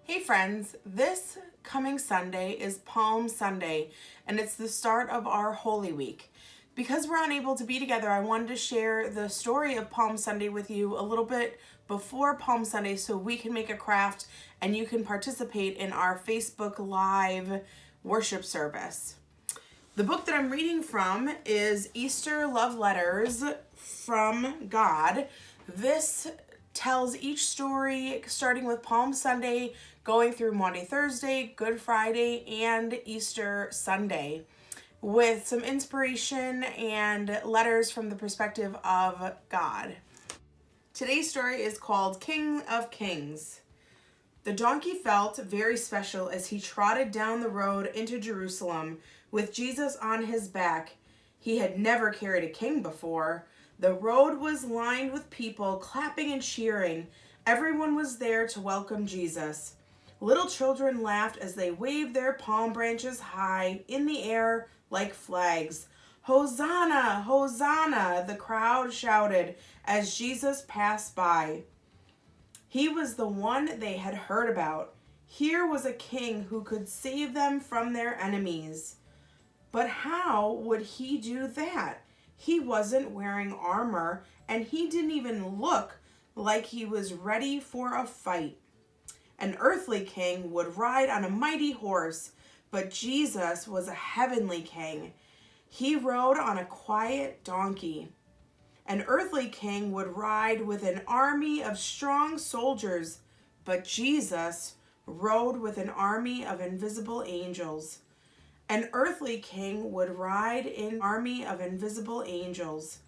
Hey friends, this coming Sunday is Palm Sunday, and it's the start of our Holy Week. Because we're unable to be together, I wanted to share the story of Palm Sunday with you a little bit before Palm Sunday so we can make a craft and you can participate in our Facebook Live worship service. The book that I'm reading from is Easter Love Letters from God. This tells each story starting with Palm Sunday, going through Maundy Thursday, Good Friday, and Easter Sunday, with some inspiration and letters from the perspective of God. Today's story is called King of Kings. The donkey felt very special as he trotted down the road into Jerusalem with Jesus on his back. He had never carried a king before. The road was lined with people clapping and cheering. Everyone was there to welcome Jesus. Little children laughed as they waved their palm branches high in the air like flags. Hosanna, Hosanna, the crowd shouted as Jesus passed by. He was the one they had heard about. Here was a king who could save them from their enemies. But how would he do that? He wasn't wearing armor, and he didn't even look like he was ready for a fight. An earthly king would ride on a mighty horse, but Jesus was a heavenly king. He rode on a quiet donkey. An earthly king would ride with an army of strong soldiers, but Jesus rode with an army of invisible angels. An earthly king would ride in an army of invisible angels.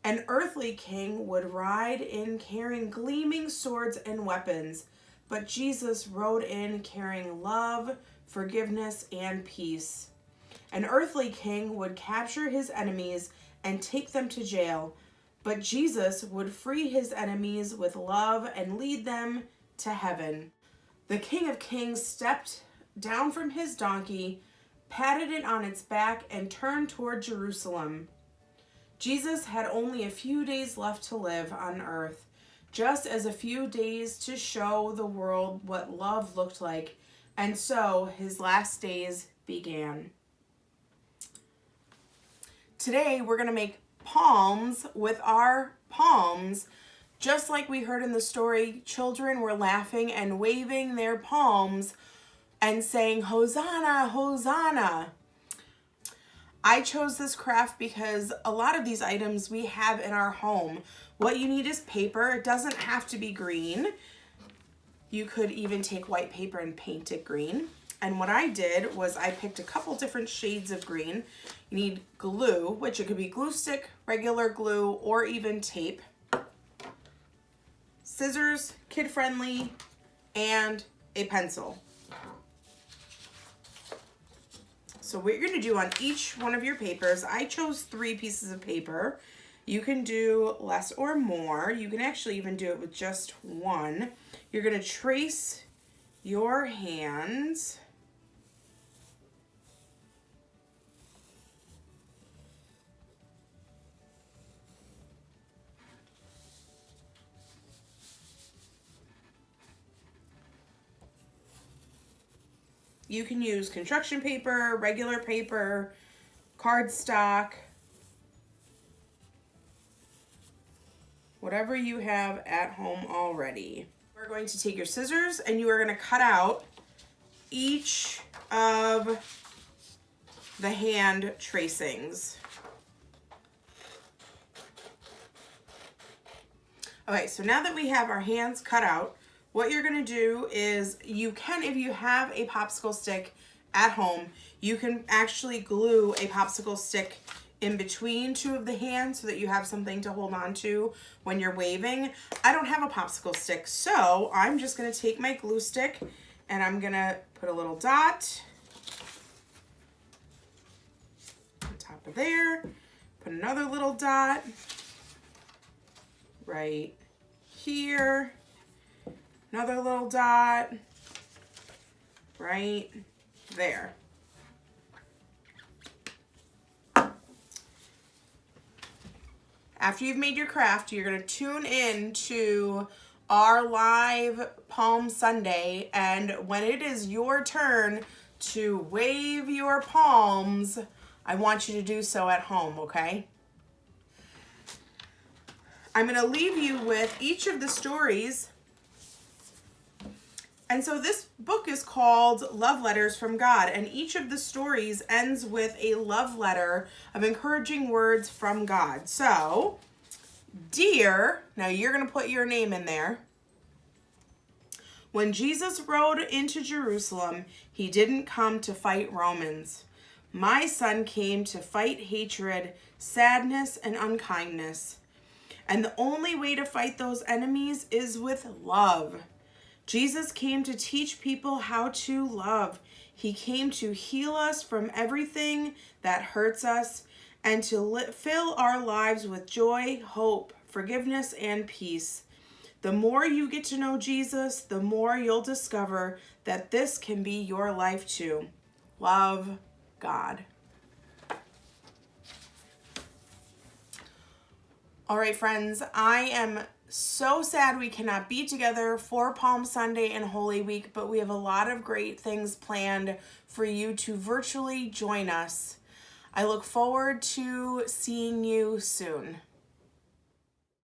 An earthly king would ride in carrying gleaming swords and weapons, but Jesus rode in carrying love, forgiveness, and peace. An earthly king would capture his enemies and take them to jail, but Jesus would free his enemies with love and lead them to heaven. The King of Kings stepped down from his donkey, patted it on its back, and turned toward Jerusalem. Jesus had only a few days left to live on earth, just as a few days to show the world what love looked like, and so his last days began. Today we're going to make palms with our palms. Just like we heard in the story, children were laughing and waving their palms and saying, Hosanna, Hosanna. I chose this craft because a lot of these items we have in our home. What you need is paper. It doesn't have to be green. You could even take white paper and paint it green. And what I did was I picked a couple different shades of green. You need glue, which it could be glue stick, regular glue, or even tape. Scissors, kid-friendly, and a pencil. So what you're going to do on each one of your papers, I chose 3 pieces of paper. You can do less or more. You can actually even do it with just 1. You're going to trace your hands. You can use construction paper, regular paper, cardstock, whatever you have at home already. We're going to take your scissors and you are going to cut out each of the hand tracings. Okay, so now that we have our hands cut out, what you're going to do is you can, if you have a popsicle stick at home, you can actually glue a popsicle stick in between 2 of the hands so that you have something to hold on to when you're waving. I don't have a popsicle stick, so I'm just going to take my glue stick and I'm going to put a little dot on top of there, put another little dot right here, another little dot right there. After you've made your craft, you're going to tune in to our live Palm Sunday, and when it is your turn to wave your palms, I want you to do so at home, okay? I'm going to leave you with each of the stories. And so this book is called Love Letters from God, and each of the stories ends with a love letter of encouraging words from God. So, dear, now you're going to put your name in there. When Jesus rode into Jerusalem, he didn't come to fight Romans. My son came to fight hatred, sadness, and unkindness. And the only way to fight those enemies is with love. Jesus came to teach people how to love. He came to heal us from everything that hurts us and to fill our lives with joy, hope, forgiveness, and peace. The more you get to know Jesus, the more you'll discover that this can be your life too. Love God. All right, friends, I am so sad we cannot be together for Palm Sunday and Holy Week, but we have a lot of great things planned for you to virtually join us. I look forward to seeing you soon.